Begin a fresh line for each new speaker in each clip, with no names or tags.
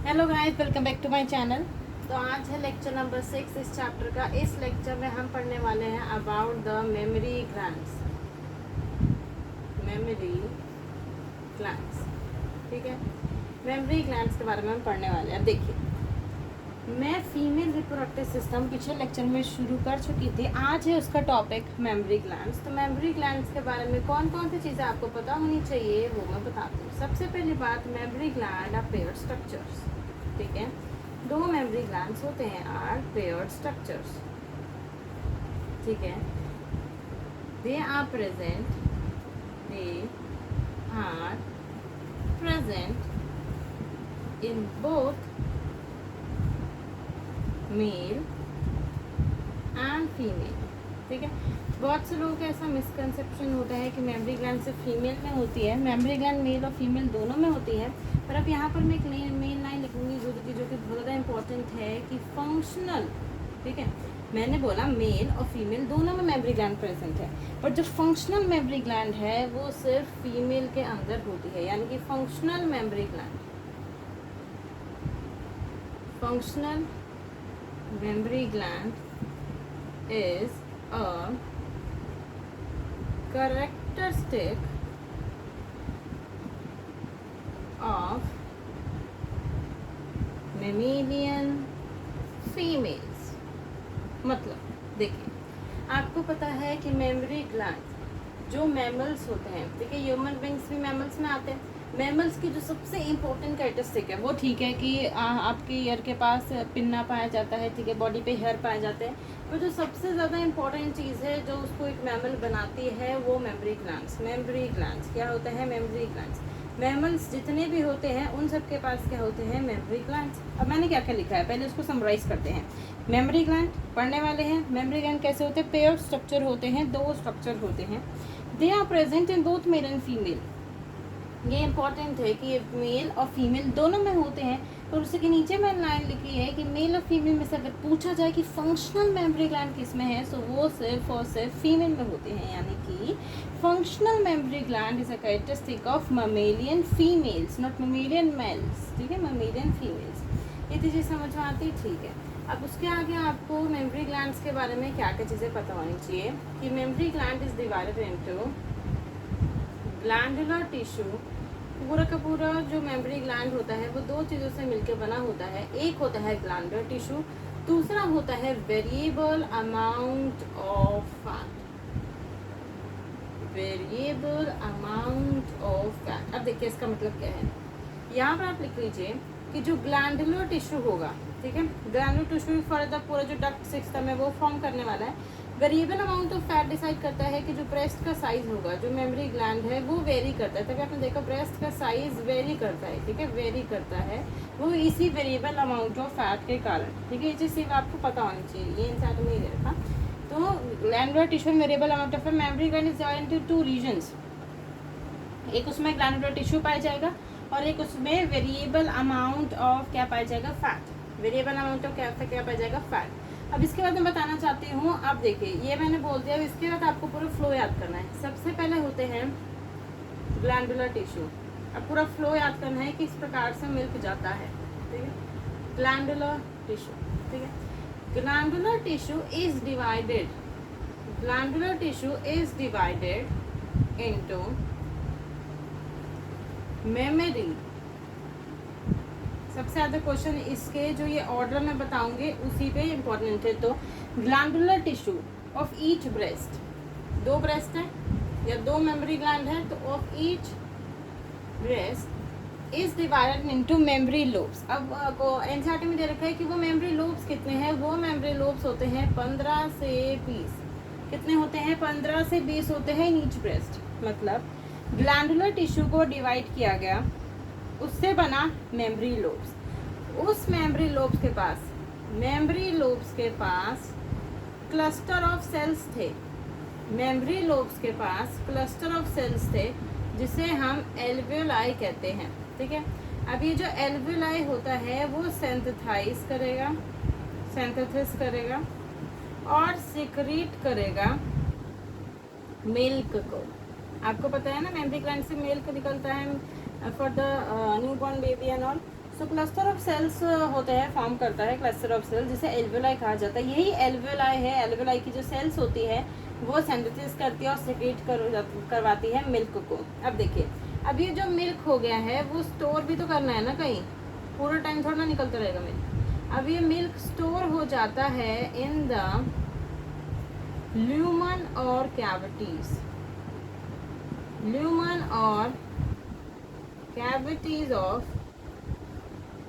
Hello guys, welcome back to my channel. तो आज है लेक्चर नंबर 6 इस चैप्टर का। इस लेक्चर में हम पढ़ने वाले हैं about the mammary glands. Mammary glands, ठीक है। मेमोरी ग्लैंड्स के बारे में हम पढ़ने वाले हैं। अब देखिए, मैं फीमेल रिप्रोडक्टिव सिस्टम पिछले लेक्चर में शुरू कर चुकी थी। आज है उसका टॉपिक मेमोरी ग्लैंड्स। तो मेमोरी ग्लैंड्स के बारे में कौन कौन सी चीज़ें आपको पता होनी चाहिए वो मैं बताती हूँ। सबसे पहली बात, mammary gland are paired structures, ठीक है। दो मेमोरी ग्लैंड्स होते हैं, आर पेयर्ड स्ट्रक्चर्स, ठीक है। They are present in both male and female, ठीक है। बहुत से लोगों का ऐसा मिसकंसेप्शन होता है कि मेमोरी ग्लैंड सिर्फ फीमेल में होती है। मेमोरी ग्लैंड मेल और फीमेल दोनों में होती है। पर अब यहाँ पर मैं एक मेन लाइन लिखूंगी जो कि बहुत ज़्यादा इंपॉर्टेंट है कि फंक्शनल, ठीक है। मैंने बोला मेल और फीमेल दोनों में मेमोरी ग्लैंड प्रेजेंट है, पर जो फंक्शनल मेमोरी ग्लैंड है वो सिर्फ फीमेल के अंदर होती है। यानी कि functional mammary gland, functional memory gland is a characteristic of mammalian females। मतलब देखिए, आपको पता है कि मेमोरी ग्लैंड जो मैमल्स होते हैं, ठीक है, ह्यूमन बींग्स भी मैमल्स में आते हैं। मैमल्स की जो सबसे इम्पोर्टेंट कैरेक्टरिस्टिक है वो, ठीक है, कि आपके ईयर के पास पिन्ना पाया जाता है, ठीक है, बॉडी पे हेयर पाए जाते हैं। पर जो सबसे ज़्यादा इम्पोर्टेंट चीज़ है जो उसको एक मैमल बनाती है वो मेमोरी ग्लैंड्स। मेमोरी ग्लैंड्स क्या होते हैं? Mammary glands. मैमल्स जितने भी होते हैं उन सब के पास क्या होते हैं? Mammary glands. अब मैंने क्या क्या लिखा है, पहले उसको समराइज करते हैं। मेमोरी ग्लैंड पढ़ने वाले हैं। मेमोरी ग्लैंड कैसे होते हैं? पेयर स्ट्रक्चर होते हैं, दो स्ट्रक्चर होते हैं। They are present in both male and female. ये इंपॉर्टेंट है कि मेल और फीमेल दोनों में होते हैं। और उसके नीचे मैंने लाइन लिखी है कि मेल और फीमेल में से अगर पूछा जाए कि फंक्शनल मेमोरी ग्लैंड किस में है, तो वो सिर्फ और सिर्फ फीमेल में होते हैं। यानी कि functional mammary gland is a characteristic of mammalian females, not mammalian males, ठीक है, ममेलियन फीमेल्स। ये चीज़ें समझ में आती, ठीक है। अब उसके आगे आपको मेमोरी ग्लैंड्स के बारे में क्या क्या चीज़ें पता होनी चाहिए कि memory gland is divided into glandular tissue. पूरा का पूरा जो मेमोरी ग्लैंड होता है वो दो चीज़ों से मिलकर बना होता है। एक होता है ग्लैंडुलर टिश्यू, दूसरा होता है variable amount of fat. Variable amount of fat. अब देखिए इसका मतलब क्या है। यहाँ पर आप लिख लीजिए कि जो ग्लैंडुलर टिश्यू होगा, ठीक है, ग्लैंडुलर टिश्यू फॉर द पूरा जो डक्ट सिस्टम है वो फॉर्म करने वाला है। Variable amount of fat decide करता है कि जो ब्रेस्ट का साइज होगा, जो मेमोरी ग्लैंड है वो वेरी करता है। तभी आपने देखा ब्रेस्ट का साइज वेरी करता है, ठीक है, वेरी करता है वो इसी वेरिएबल अमाउंट ऑफ फैट के कारण, ठीक है। ये चीज़ सिर्फ आपको पता होनी चाहिए, ये इंसान में नहीं रखा। तो glandular tissue variable amount of mammary gland is divided into 2 regions. एक उसमें ग्लैंडुलर टिश्यू पाया जाएगा और एक उसमें वेरिएबल अमाउंट ऑफ क्या पाया जाएगा? फैट। वेरिएबल अमाउंट ऑफ क्या पाया जाएगा? फैट। अब इसके बाद मैं बताना चाहती हूँ, अब देखिए ये मैंने बोल दिया। अब इसके बाद आपको पूरा फ्लो याद करना है। सबसे पहले होते हैं ग्लैंडुलर टिश्यू। अब पूरा फ्लो याद करना है कि इस प्रकार से मिल्क जाता है, ठीक है। ग्लैंडुलर टिश्यू, ठीक है। Glandular tissue is divided into memory. सबसे ज़्यादा क्वेश्चन इसके जो ये ऑर्डर में बताऊंगे उसी पे इम्पोर्टेंट है। तो glandular tissue of each breast, दो ब्रेस्ट है या दो मेमोरी ग्लैंड है, तो of each breast is divided into mammary lobes. अब एनसीईआरटी में दे रखा है कि वो मेमोरी लोब्स कितने हैं। वो मेमोरी लोब्स होते हैं 15 से 20। कितने होते हैं? 15 से 20 होते हैं इन ईच ब्रेस्ट। मतलब ग्लैंडुलर टिश्यू को डिवाइड किया गया, उससे बना मेमोरी लोब्स। उस मेमोरी लोब्स के पास क्लस्टर ऑफ सेल्स थे। मेमोरी लोब्स के पास क्लस्टर ऑफ सेल्स थे जिसे हम एल्वियोलाई कहते हैं, ठीक है। अब ये जो एल्वियोलाई होता है वो सिंथेसाइज करेगा और सिक्रीट करेगा मिल्क को। आपको पता है ना, मेमोरी ग्लैंड से मिल्क निकलता है for the newborn baby and all. So cluster of cells होते हैं, फॉर्म करता है क्लस्टर ऑफ सेल्स, जिसे एल्वेलाई कहा जाता है। यही एल्वेलाई है, एल्वेलाई की जो सेल्स होती है वो सिंथेसिस करती है और सेक्रेट करवाती है मिल्क को। अब देखिए, अब ये जो मिल्क हो गया है वो स्टोर भी तो करना है ना, कहीं पूरा टाइम थोड़ा ना निकलता रहेगा मिल्क। अब ये मिल्क स्टोर हो जाता है इन द ल्यूमन और कैविटीज, ल्यूमन और कैविटीज ऑफ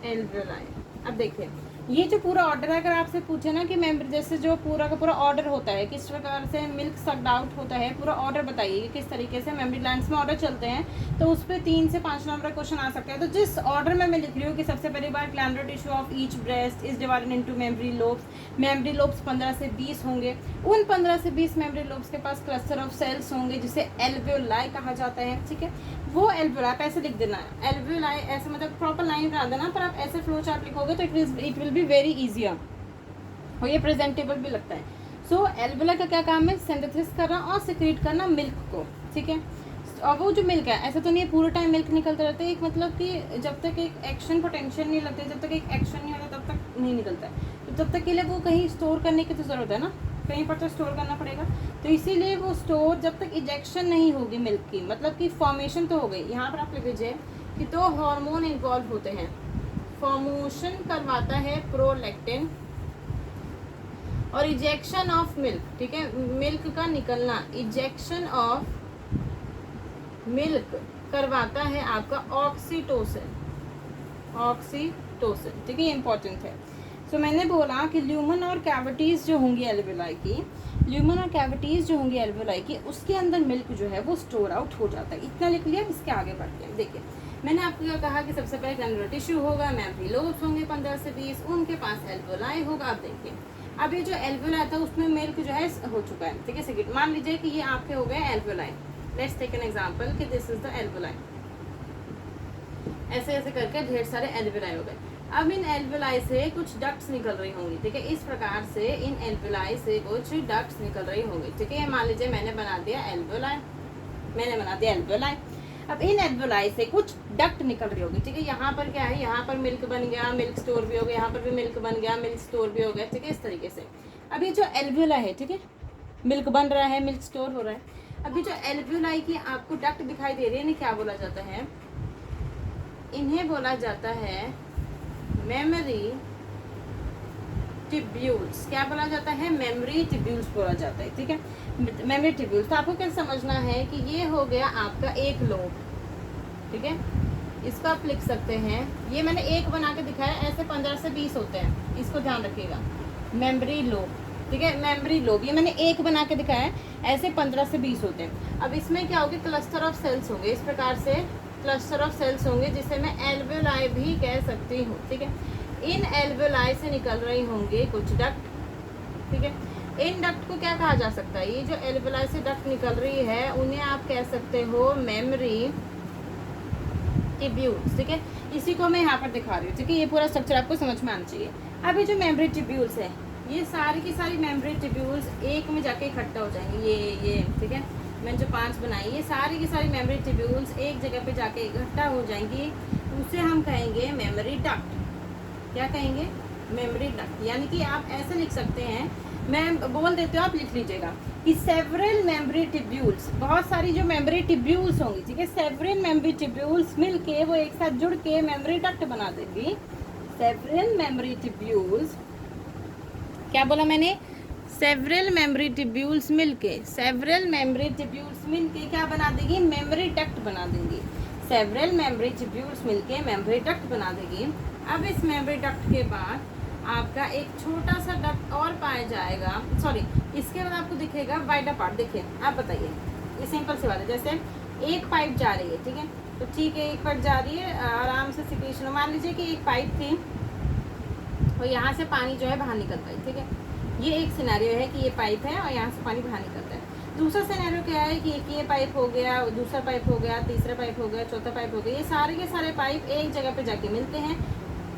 एल्वेलाई। अब देखिए, ये जो पूरा ऑर्डर है, अगर आपसे पूछे ना कि मेम्बर, जैसे जो पूरा का पूरा ऑर्डर होता है, किस प्रकार से मिल्क सक्ड आउट होता है, पूरा ऑर्डर बताइए कि किस तरीके से मेमोरी ग्लैंड्स में ऑर्डर चलते हैं, तो उस पर 3 से 5 नंबर का क्वेश्चन आ सकता है। तो जिस ऑर्डर में मैं लिख रही हूँ कि सबसे पहली बार glandular tissue of each breast is divided into mammary lobes, mammary lobes 15 से 20 होंगे, उन 15 से 20 मेमोरी लोब्स के पास क्लस्टर ऑफ सेल्स होंगे जिसे एल्वेओलाई कहा जाता है। ठीक है, वो एल्वेओलाई ऐसे लिख देना है, एल्वेओलाई ऐसे मतलब प्रॉपर लाइन बना देना, पर आप ऐसे फ्लो चार्ट लिखोगे तो it will be very easier और ये प्रेजेंटेबल भी लगता है। सो एल्वेओलाई का क्या काम है, सिंथेसिस करना और सिक्रीट करना मिल्क को। ठीक है, और वो जो मिल्क है, ऐसा तो नहीं है पूरा टाइम मिल्क निकलता रहता है, एक मतलब कि जब तक एक एक्शन पोटेंशियल नहीं लगता, जब तक एक एक्शन नहीं होता तब तक नहीं निकलता है। तो तब तक के लिए वो कहीं स्टोर करने की तो ज़रूरत है ना, कहीं पर तो स्टोर करना पड़ेगा। तो इसीलिए वो स्टोर, जब तक इजेक्शन नहीं होगी मिल्क की, मतलब कि फॉर्मेशन तो हो गई। यहाँ पर आप लिख लीजिए कि 2 हार्मोन इन्वॉल्व होते हैं, फॉर्मेशन करवाता है प्रोलैक्टिन और इजेक्शन ऑफ मिल्क। ठीक है, मिल्क का निकलना, इजेक्शन ऑफ मिल्क करवाता है आपका ऑक्सीटोसिन, ऑक्सीटोसिन। ठीक है, ये इंपॉर्टेंट है। सो मैंने बोला कि ल्यूमन और कैविटीज़ जो होंगी एल्वेओलाई की, ल्यूमन और कैविटीज़ जो होंगी एल्वेओलाई की, उसके अंदर मिल्क जो है वो स्टोर आउट हो जाता है। इतना लिख लिया, इसके आगे बढ़ते हैं। देखिए, मैंने आपको क्या कहा कि सबसे पहले ग्लैंडुलर टिश्यू होगा, मेमोरी लोब्स होंगे 15 से 20, उनके पास एल्वेओलाई होगा। अब देखिए, अब ये जो एल्वेओलाई था उसमें मिल्क जो है हो चुका है। ठीक है, सेकेंड मान लीजिए कि ये आपके हो गए alveoli. Let's take an example कि दिस इज द एल्वेओलाई, ऐसे ऐसे करके ढेर सारे एल्वेओलाई हो गए। अब इन एल्वेओलाई से कुछ डक्ट्स निकल रही होंगी। ठीक है, इस प्रकार से इन एल्वेओलाई से कुछ डक्ट्स निकल रही होंगी। ठीक है, मान लीजिए मैंने बना दिया एल्वेओलाई, मैंने बना दिया एल्वेओलाई। अब इन एल्वेओलाई से कुछ डक्ट निकल रही होगी। ठीक है, यहाँ पर क्या है, यहाँ पर मिल्क बन गया, मिल्क स्टोर भी हो गया, यहाँ पर भी मिल्क बन गया, मिल्क स्टोर भी हो गया। ठीक है, इस तरीके से। अब ये जो एल्वेओलाई है, ठीक है, मिल्क बन रहा है, मिल्क स्टोर हो रहा है। अभी जो एल्वेओलाई की आपको डक्ट दिखाई दे रही है, इन्हें क्या बोला जाता है, इन्हें बोला जाता है मेमोरी टिब्यूल्स। क्या बोला जाता है, मेमोरी टिब्यूल्स बोला जाता है। ठीक है, मेमोरी टिब्यूल्स। तो आपको क्या समझना है कि ये हो गया आपका एक लोब। ठीक है, इसको आप लिख सकते हैं, ये मैंने एक बना के दिखाया, ऐसे 15 से 20 होते हैं, इसको ध्यान रखिएगा, मेमोरी लोब। ठीक है, मेमोरी लोब, ये मैंने एक बना के दिखाया है, ऐसे 15 से 20 होते हैं। अब इसमें क्या होगा, क्लस्टर ऑफ सेल्स होंगे, इस प्रकार से क्लस्टर ऑफ सेल्स होंगे, जिसे मैं एल्वेओलाई भी कह सकती हूँ। ठीक है, इन एल्वेओलाई से निकल रही होंगे कुछ डक्ट। ठीक है, इन डक्ट को क्या कहा जा सकता है, ये जो एल्वेओलाई से डक्ट निकल रही है उन्हें आप कह सकते हो मेमोरी टिब्यूल्स। ठीक है, इसी को मैं यहाँ पर दिखा रही हूँ। ठीक है, ये पूरा स्ट्रक्चर आपको समझ में आना चाहिए। अब ये जो मेमोरी टिब्यूल्स है, ये सारी की सारी मेमोरी टिब्यूल्स एक में जाके इकट्ठा हो जाएंगे। ये ठीक है, मैंने जो 5 बनाई, ये सारी की सारी मेमोरी टिब्यूल्स एक जगह पे जाके इकट्ठा हो जाएंगी, उसे हम कहेंगे मेमोरी डक्ट। क्या कहेंगे, मेमोरी डक्ट। यानी कि आप ऐसे लिख सकते हैं, मैं बोल देती हूँ, आप लिख लीजिएगा कि सेवरल मेमोरी टिब्यूल्स, बहुत सारी जो मेमोरी टिब्यूल्स होंगी। ठीक है, सेवरल मेमोरी टिब्यूल्स मिलके वो एक साथ जुड़ के मेमोरी डक्ट बना देंगी। सेवरल मेमोरी टिब्यूल्स, क्या बोला मैंने, सेवरल मेमोरी टिब्यूल्स मिलके, सेवरल मेमोरी टिब्यूल्स मिलके क्या बना देगी, मेमोरी डक्ट बना देंगी। सेवरल मेमोरी टिब्यूल्स मिलके मेमोरी डक्ट बना देगी। अब इस मेमोरी डक्ट के बाद आपका एक छोटा सा डक्ट और पाया जाएगा, सॉरी, इसके बाद आपको दिखेगा वाइडर पार्ट। देखिए, आप बताइए, ये सिंपल सी बात है, जैसे एक पाइप जा रही है। ठीक है, तो ठीक है, एक पाइप जा रही है, आराम से सिक्रेशन, मान लीजिए कि एक पाइप थी और यहाँ से पानी जो है बाहर निकलता है। ठीक है, ये एक सिनेरियो है कि ये पाइप है और यहाँ से पानी बाहर निकलता है। दूसरा सिनेरियो क्या है कि एक ये पाइप हो गया, दूसरा पाइप हो गया, तीसरा पाइप हो गया, चौथा पाइप हो गया, ये सारे के सारे पाइप एक जगह पे जाके मिलते हैं,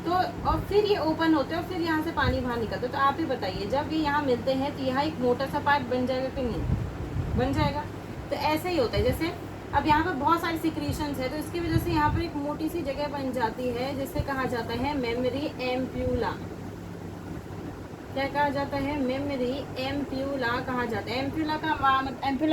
तो और फिर ये ओपन होते हैं और फिर यहाँ से पानी बाहर निकलता है। तो आप ही बताइए, जब ये यहाँ मिलते हैं तो यहाँ एक मोटा सा पाइप बन जाएगा कि नहीं, बन जाएगा। तो ऐसे ही होता है, जैसे अब यहाँ पर बहुत सारी सिक्रीशंस है, तो इसकी वजह से यहाँ पर एक मोटी सी जगह बन जाती है जिसे कहा जाता है मेमोरी एम्प्यूला। क्या कहा जाता है? मेमोरी एम्प्यूला कहा जाता है। एम्प्यूला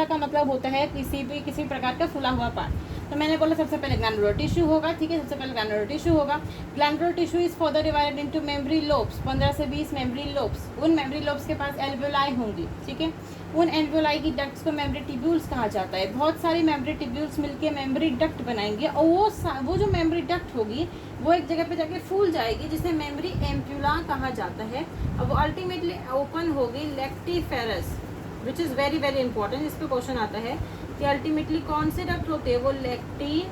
का मतलब होता है किसी प्रकार का फूला हुआ पार्ट। तो मैंने बोला सबसे पहले ग्लैंडुलर टिश्यू होगा, ठीक है, सबसे पहले ग्लैंडुलर टिश्यू होगा। Glandular tissue is further divided into mammary lobes, 15 से 20 मेमोरी लोब्स। उन मेमोरी लोब्स के पास एल्वेओलाई होंगी, ठीक है। उन एल्वेओलाई की डक्ट्स को मेमोरी ट्यूब्यूल्स कहा जाता है। बहुत सारी मेमोरी ट्यूब्यूल्स मिलकर मेमोरी डक्ट बनाएंगे, और वो जो मेमोरी डक्ट होगी वो एक जगह पे जाके फूल जाएगी, जिसे मेमोरी एम्प्यूला कहा जाता है। अब वो अल्टीमेटली ओपन होगी lactiferous, which is very very important. इस पर क्वेश्चन आता है कि अल्टीमेटली कौन से डक्ट होते हैं? वो लेक्टिफेरस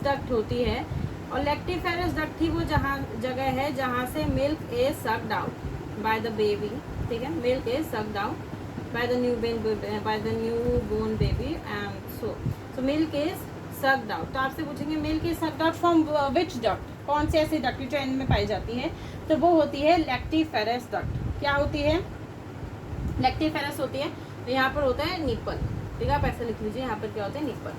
डक्ट होती है। और लेक्टिफेरस डक्ट ही वो जगह है जहाँ से milk is sucked out by the baby, ठीक है। Milk is sucked out by the new born baby and so milk is sucked out. तो आपसे पूछेंगे milk is sucked out from which duct, कौन से ऐसी डक्ट जो एंड में पाई जाती है? तो वो होती है लेक्टिफेरस डक्ट। क्या होती है? लेक्टिफेरस होती है। तो यहाँ पर होता है निपल, ठीक है, आप ऐसे लिख लीजिए, यहाँ पर क्या होता है? निपल,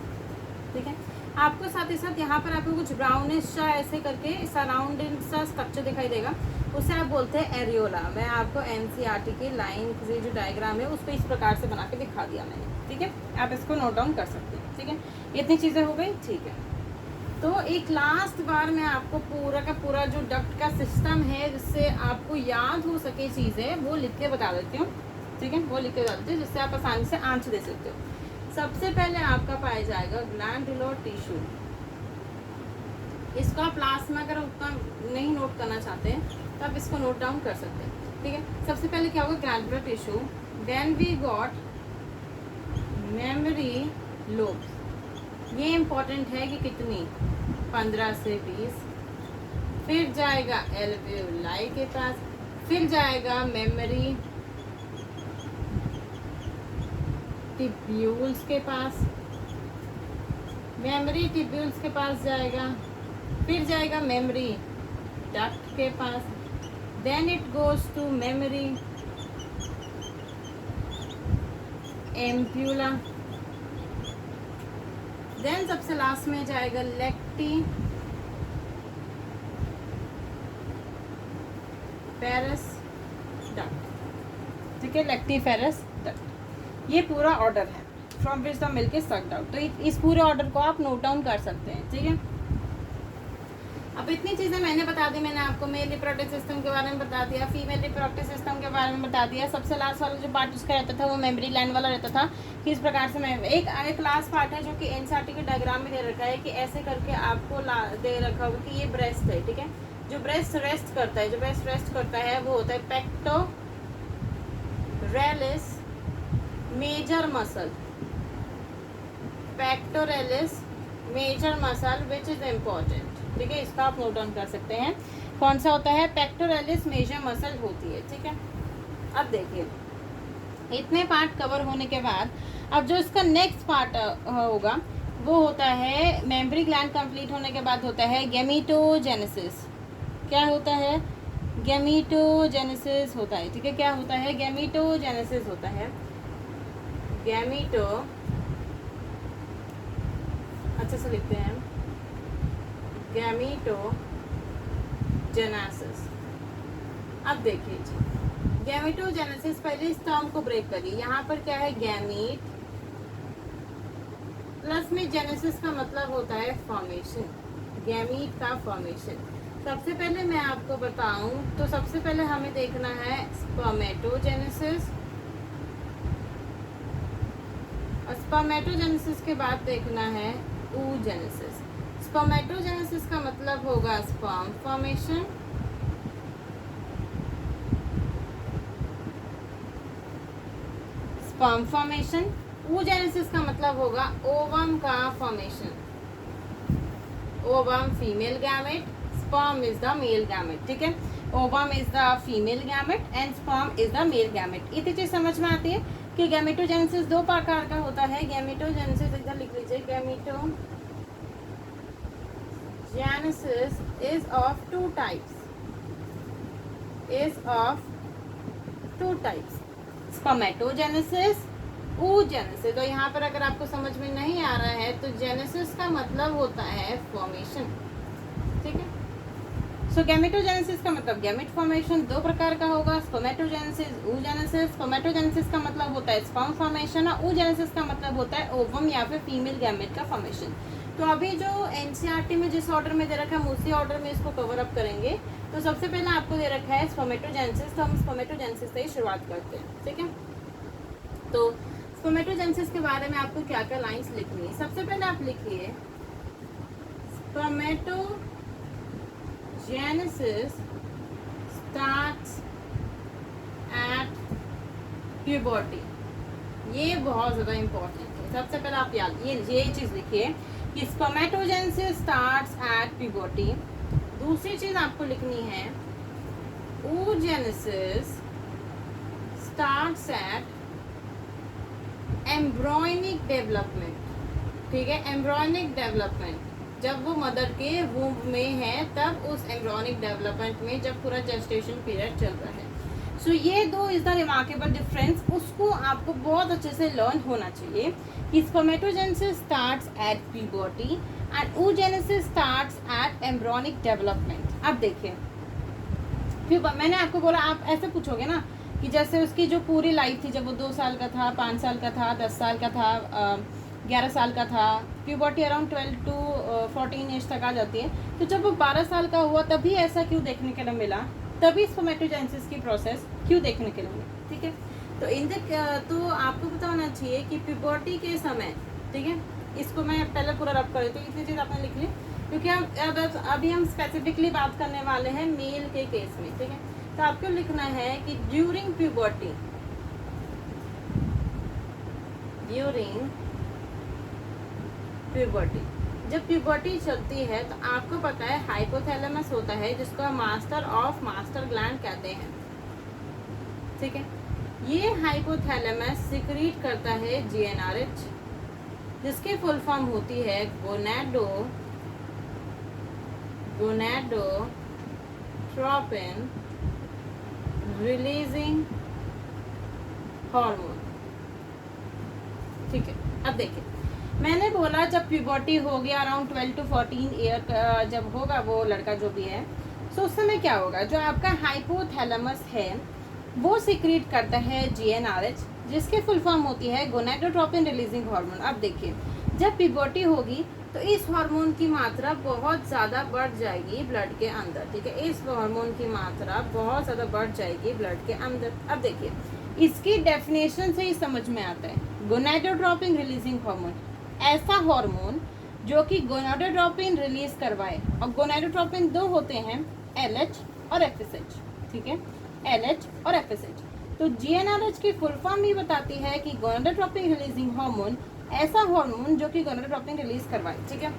ठीक है। आपको साथ ही साथ यहाँ पर आपको कुछ ब्राउनिश सा ऐसे करके सराउंडिंग सा स्ट्रक्चर दिखाई देगा, उसे आप बोलते हैं एरियोला। मैं आपको एनसीईआरटी की लाइन से जो डायग्राम है उसको इस प्रकार से बना के दिखा दिया मैंने, ठीक है। आप इसको नोट डाउन कर सकते हैं, ठीक है। इतनी चीज़ें हो गई, ठीक है। तो एक लास्ट बार मैं आपको पूरा का पूरा जो डक्ट का सिस्टम है, जिससे आपको याद हो सके चीज़ें, वो लिख के बता देती हूँ, ठीक है। वो लिख के बता देती हूँ जिससे आप आसानी से आंसर दे सकते हो। सबसे पहले आपका पाया जाएगा ग्लैंडुलर टिश्यू। इसको आप लास्ट में अगर उतना नहीं नोट करना चाहते हैं तो आप इसको नोट डाउन कर सकते हैं, ठीक है। सबसे पहले क्या होगा? Glandular tissue. Then we got mammary lobes. ये इंपॉर्टेंट है कि कितनी? 15 से 20। फिर जाएगा एल्वेओलाई के पास, फिर जाएगा मेमोरी ट्यूब्यूल्स के पास, मेमोरी ट्यूब्यूल्स के पास जाएगा, फिर जाएगा मेमोरी डक्ट के पास, then it goes to mammary ampulla, then सबसे लास्ट में जाएगा लेक्टिफेरस डक्ट, ठीक है, लेक्टिफेरस डक्ट। ये पूरा ऑर्डर है from which the milk is sucked out. तो इस पूरे ऑर्डर को आप नोट डाउन कर सकते हैं, ठीक है। अब इतनी चीज़ें मैंने बता दी। मैंने आपको मेल रिप्रोडक्टिव सिस्टम के बारे में बता दिया, फीमेल रिप्रोडक्टिव सिस्टम के बारे में बता दिया। सबसे लास्ट वाला जो पार्ट उसका रहता था वो मेमोरी ग्लैंड वाला रहता था, कि इस प्रकार से मैं एक लास्ट पार्ट है जो कि एनसीईआरटी के डायग्राम में दे रखा है, कि ऐसे करके आपको दे रखा होगा कि ये ब्रेस्ट है, ठीक है। जो ब्रेस्ट रेस्ट करता है, वो होता है pectoralis major muscle, pectoralis major muscle which is important, ठीक है। इसका आप नोट डाउन कर सकते हैं। कौन सा होता है? पेक्टोरेलिस मेजर मसल होती है, ठीक है। अब देखिए, इतने पार्ट कवर होने के बाद अब जो इसका नेक्स्ट पार्ट होगा वो होता है मेमोरी ग्लैंड कंप्लीट होने के बाद होता है गैमीटोजेनेसिस। क्या होता है? गैमीटोजेनेसिस होता है, ठीक है। क्या होता है? गैमीटोजेनेसिस होता है। अच्छे से लिखते हैं, गैमीटोजेनेसिस। अब देखिए जी, गैमीटोजेनेसिस, पहले इस टर्म को ब्रेक करिए। यहाँ पर क्या है? गैमीट प्लस में जेनेसिस का मतलब होता है फॉर्मेशन, गैमीट का फॉर्मेशन। सबसे पहले मैं आपको बताऊं तो सबसे पहले हमें देखना है स्पर्मेटोजेनेसिस, और स्पर्मेटोजेनेसिस के बाद देखना है oogenesis। स्पर्मेटोजेनेसिस का मतलब होगा स्पर्म फॉर्मेशन, oogenesis का मतलब होगा ओवम का formation. Ovum female gamete, sperm is the male gamete, ठीक है। Ovum is the female gamete and sperm is the male gamete. इतनी चीज समझ में आती है कि गैमेटोजेनेसिस दो प्रकार का होता है। गैमेटोजेनेसिस इधर लिख लीजिए, gametogenesis is of two types, spermatogenesis oogenesis। तो यहाँ पर अगर आपको समझ में नहीं आ रहा है तो जेनेसिस का मतलब होता है फॉर्मेशन, ठीक है। सो गैमेटोजेनेसिस का मतलब गैमेट फॉर्मेशन दो प्रकार का होगा, स्पर्मेटोजेनेसिस, oogenesis। स्पर्मेटोजेनेसिस का मतलब होता है स्पर्म फॉर्मेशन और oogenesis का मतलब होता है ओवम या फिर फीमेल गैमेट का फॉर्मेशन। तो अभी जो एनसीईआरटी में जिस ऑर्डर में दे रखा है हम उसी ऑर्डर में इसको कवर अप करेंगे। तो सबसे पहले आपको दे रखा है स्पर्मेटोजेनेसिस, तो हम स्पर्मेटोजेनेसिस से ही शुरुआत करते हैं, ठीक है। तो स्पर्मेटोजेनेसिस के बारे में आपको क्या क्या लाइंस लिखनी है। सबसे पहले आप लिखिए स्पर्मेटोजेनेसिस स्टार्ट्स एट प्यूबर्टी। ये बहुत ज़्यादा इम्पोर्टेंट है। सबसे पहले आप याद ये चीज़ लिखिए कि स्पर्मेटोजेनेसिस स्टार्ट्स एट प्यूबर्टी। दूसरी चीज़ आपको लिखनी है oogenesis starts at embryonic development, ठीक है। एम्ब्रॉयनिक डेवलपमेंट जब वो मदर के वूम्ब में है तब उस एम्ब्रॉयनिक डेवलपमेंट में जब पूरा जेस्टेशन पीरियड चल रहा है। सो ये दो इज द रिमार्केबल डिफरेंस, उसको आपको बहुत अच्छे से लर्न होना चाहिए कि spermatogenesis starts at puberty and oogenesis starts at embryonic development. अब देखिए मैंने आपको बोला, आप ऐसे पूछोगे ना कि जैसे उसकी जो पूरी लाइफ थी, जब वो 2 साल का था, 5 साल का था, 10 साल का था, 11 साल का था, प्यूबर्टी अराउंड 12 to 14 एज तक आ जाती है। तो जब वो 12 साल का हुआ तभी ऐसा क्यों देखने के लिए मिला, तभी स्पर्मेटोजेनेसिस की प्रोसेस क्यों देखने के लिए मिली, ठीक है। तो तो आपको पता होना चाहिए कि प्यूबर्टी के समय, ठीक है, इसको मैं पहले पूरा रब कर देती हूँ, इतनी चीज़ आपने लिख ली क्योंकि अभी हम स्पेसिफिकली बात करने वाले हैं मेल के केस में, ठीक है। तो आपको लिखना है कि ड्यूरिंग प्यूबर्टी जब प्यूबर्टी चलती है तो आपको पता है हाइपोथैलेमस होता है जिसको मास्टर ऑफ मास्टर ग्लैंड कहते हैं, ठीक है। ये हाइपोथैलेमस सिक्रीट करता है GnRH जिसकी फुल फॉर्म होती है गोनाडोट्रोपिन रिलीजिंग हार्मोन, ठीक है। अब देखिए मैंने बोला जब प्यूबर्टी हो गया अराउंड 12 to 14 ईयर जब होगा वो लड़का जो भी है, तो उस समय क्या होगा, जो आपका हाइपोथैलेमस है वो सिक्रीट करता है GnRH जिसकी फुल फॉर्म होती है गोनाडोट्रोपिन रिलीजिंग हार्मोन। अब देखिए जब प्यूबर्टी होगी तो इस हार्मोन की मात्रा बहुत ज़्यादा बढ़ जाएगी ब्लड के अंदर, ठीक है। इस हार्मोन की मात्रा बहुत ज़्यादा बढ़ जाएगी ब्लड के अंदर। अब देखिए इसकी डेफिनेशन से ही समझ में आता है गोनाडोट्रोपिन रिलीजिंग हार्मोन, ऐसा हार्मोन जो कि गोनाडोट्रोपिन रिलीज करवाए। और गोनाडोट्रोपिन दो होते हैं, LH और FSH, ठीक है, LH और FSH। तो GnRH की फुल फॉर्म ही बताती है कि गोनाडोट्रोपिन रिलीजिंग हार्मोन, ऐसा हार्मोन जो कि गोनाडोट्रोपिन रिलीज करवाए, ठीक है।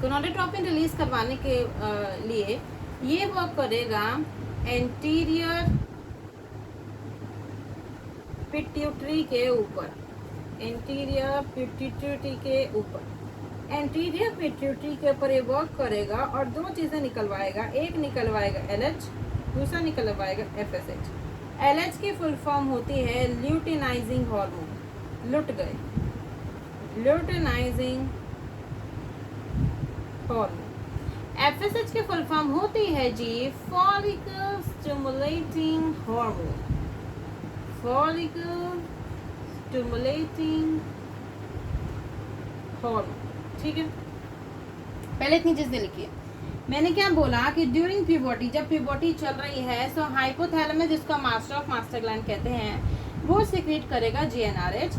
गोनाडोट्रोपिन रिलीज करवाने के लिए ये वर्क करेगा एंटीरियर पिट्यूटरी के ऊपर, एंटीरियर पिट्यूटरी के ऊपर ये वर्क करेगा और दो चीज़ें निकलवाएगा, एक निकलवाएगा LH, दूसरा निकलवाएगा FSH। LH की फुल फॉर्म होती है ल्यूटिनाइजिंग हार्मोन, लुट गए, ल्यूटिनाइजिंग हार्मोन। FSH की फुल फॉर्म होती है जी follicle stimulating hormone, follicle stimulating hormone, ठीक है। पहले इतनी चीजें लिखिए। मैंने क्या बोला कि ड्यूरिंग प्यूबर्टी, जब प्यूबर्टी चल रही है, सो हाइपोथैलेमस जिसको मास्टर ऑफ मास्टर ग्लैंड कहते हैं वो सिक्रीट करेगा GnRH।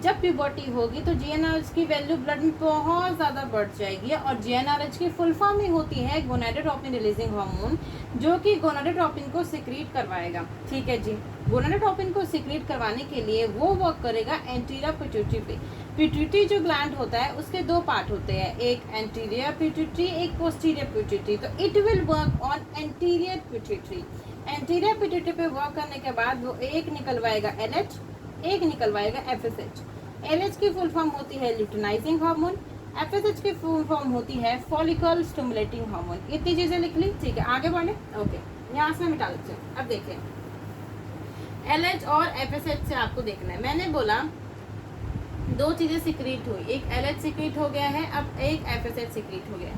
जब प्यूबर्टी होगी तो GnRH की वैल्यू ब्लड में बहुत ज़्यादा बढ़ जाएगी और GnRH की फुल फॉर्म ही होती है गोनाडोट्रोपिन रिलीजिंग हार्मोन जो कि गोनाडोट्रोपिन को सिक्रीट करवाएगा, ठीक है जी। गोनाडोट्रोपिन को सिक्रीट करवाने के लिए वो वर्क करेगा एंटीरियर पिट्यूटरी पे। पिट्यूटरी जो ग्लैंड होता है उसके दो पार्ट होते हैं, एक एंटीरियर पिट्यूटरी, एक पोस्टीरियर पिट्यूटरी। तो it will work on anterior pituitary. Anterior pituitary पे वर्क करने के बाद वो एक निकलवाएगा LH, एक निकलवाएगा FSH। LH की फुल फॉर्म होती है ल्यूटिनाइजिंग हार्मोन, FSH की फुल फॉर्म होती है फॉलिकल स्टिमुलेटिंग हार्मोन। इतनी चीजें लिख ली, ठीक है। आगे बढ़े, ओके, यहाँ से मिटा लेते हैं। अब देखिए LH और FSH से आपको देखना है। मैंने बोला दो चीज़ें सिक्रीट हुई, एक LH सिक्रीट हो गया है, अब एक FSH सिक्रीट हो गया है।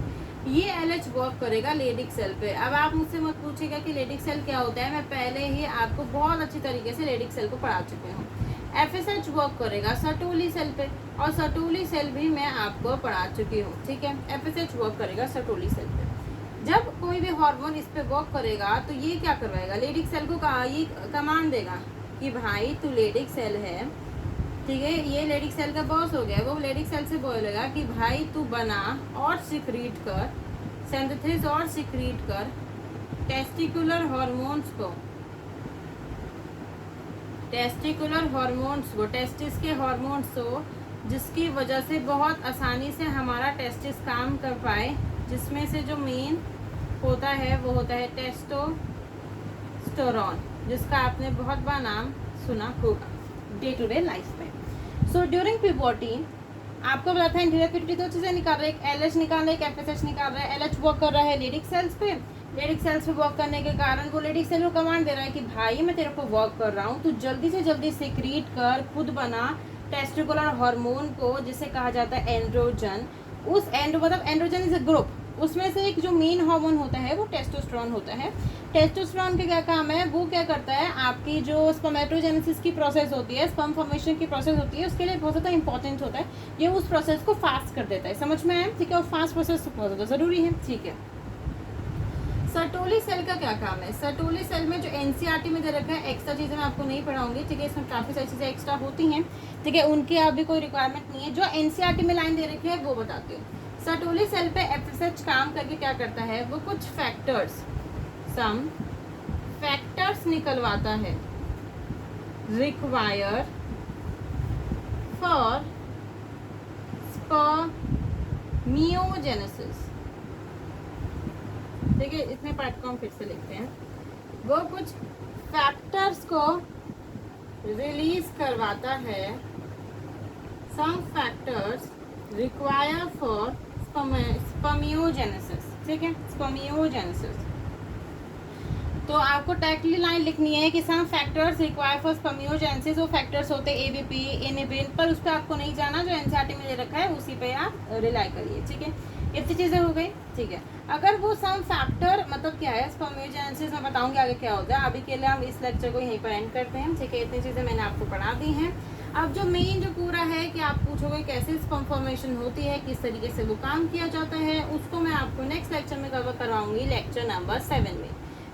ये LH वर्क करेगा लेडिक सेल पे। अब आप मुझसे मत पूछेगा कि लेडिक सेल क्या होता है, मैं पहले ही आपको बहुत अच्छी तरीके से लेडिक सेल को पढ़ा चुकी हूँ। FSH वर्क करेगा सर्टोली सेल पे, और सर्टोली सेल भी मैं आपको पढ़ा चुकी हूँ, ठीक है। FSH वर्क करेगा सर्टोली सेल पे। जब कोई भी हार्मोन इस पे वर्क करेगा तो ये क्या करवाएगा, लेडिक सेल को ये कमांड देगा कि भाई तू लेडिक सेल है, ठीक है, ये लेडिक सेल का बॉस हो गया। वो लेडिक सेल से बोलेगा कि भाई तू बना और सिक्रीट कर, सिंथेसिस और सिक्रीट कर टेस्टिकुलर हार्मोन्स को, टेस्टिस के हार्मोन्स को, जिसकी वजह से बहुत आसानी से हमारा टेस्टिस काम कर पाए, जिसमें से जो मेन होता है वो होता है टेस्टोस्टेरोन, जिसका आपने बहुत बार नाम सुना होगा डे टू डे लाइफ में। सो ड्यूरिंग प्यूबर्टी आपको पता था इंटीरियर पिट्यूटरी दो चीज़ें निकाल रहा है, एक LH निकाल रहा है, एक FSH निकाल रहा है। LH वर्क कर रहा है लेडिक सेल्स पे, लेडिक सेल्स पे वर्क करने के कारण वो लेडिक सेल को कमांड दे रहा है कि भाई मैं तेरे को वर्क कर रहा हूँ, तू जल्दी से जल्दी सिक्रीट कर, खुद बना टेस्टिकुलर हार्मोन को, जिसे कहा जाता है एंड्रोजन। उस एंड्रोजन इज अ ग्रुप, उसमें से एक जो मेन हार्मोन होता है वो टेस्टोस्टेरोन होता है। टेस्टोस्टेरोन का क्या काम है, वो क्या करता है, आपकी जो स्पर्मेटोजेनेसिस की प्रोसेस होती है, स्पर्म फॉर्मेशन की प्रोसेस होती है, उसके लिए बहुत ज़्यादा इंपॉर्टेंट होता है। ये उस प्रोसेस को फास्ट कर देता है, समझ में आया, ठीक है। और फास्ट प्रोसेस बहुत ज़्यादा ज़रूरी है, ठीक है। सर्टोली सेल का क्या काम है, सर्टोली सेल में जो NCERT में दे रखा है, एक्स्ट्रा चीज़ें मैं आपको नहीं पढ़ाऊंगी, ठीक है, इसमें काफ़ी सारी चीज़ें एक्स्ट्रा होती हैं, ठीक है, उनकी अभी कोई रिक्वायरमेंट नहीं है। जो NCERT में लाइन दे रखी है वो बताती हूँ। सर्टोली सेल पे FSH काम करके क्या करता है, वो कुछ सम फैक्टर्स निकलवाता है रिक्वायर फॉर स्पर्मियोजेनेसिस, देखिए इतने पार्ट को हम फिर से लिखते हैं। वो कुछ फैक्टर्स को रिलीज करवाता है, some factors require for spermiogenesis, ठीक है, स्पर्मियोजेनेसिस। तो आपको टैक्टली लाइन लिखनी है कि some factors require for spermiogenesis. वो फैक्टर्स होते हैं ABP, इनिबिन, पर उस पर आपको नहीं जाना, जो NCERT में दे रखा है उसी पे आप रिलाई करिए, ठीक है। इतनी चीज़ें हो गई, ठीक है। अगर वो सम फैक्टर मतलब क्या है स्पर्मियोजेनेसिस, मैं बताऊंगी आगे क्या होता है। अभी के लिए हम इस लेक्चर को यहीं पर एंड करते हैं, ठीक है। इतनी चीज़ें मैंने आपको पढ़ा दी हैं। अब जो मेन जो पूरा है कि आप पूछोगे कैसे स्पर्म फॉर्मेशन होती है, किस तरीके से वो काम किया जाता है, उसको मैं आपको नेक्स्ट लेक्चर में कवर करवाऊंगी, लेक्चर नंबर 7 में।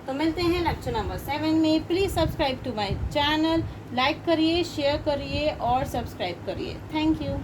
तो मिलते हैं लेक्चर नंबर 7 में। Please subscribe to my channel, like करिए, शेयर करिए और सब्सक्राइब करिए। Thank you.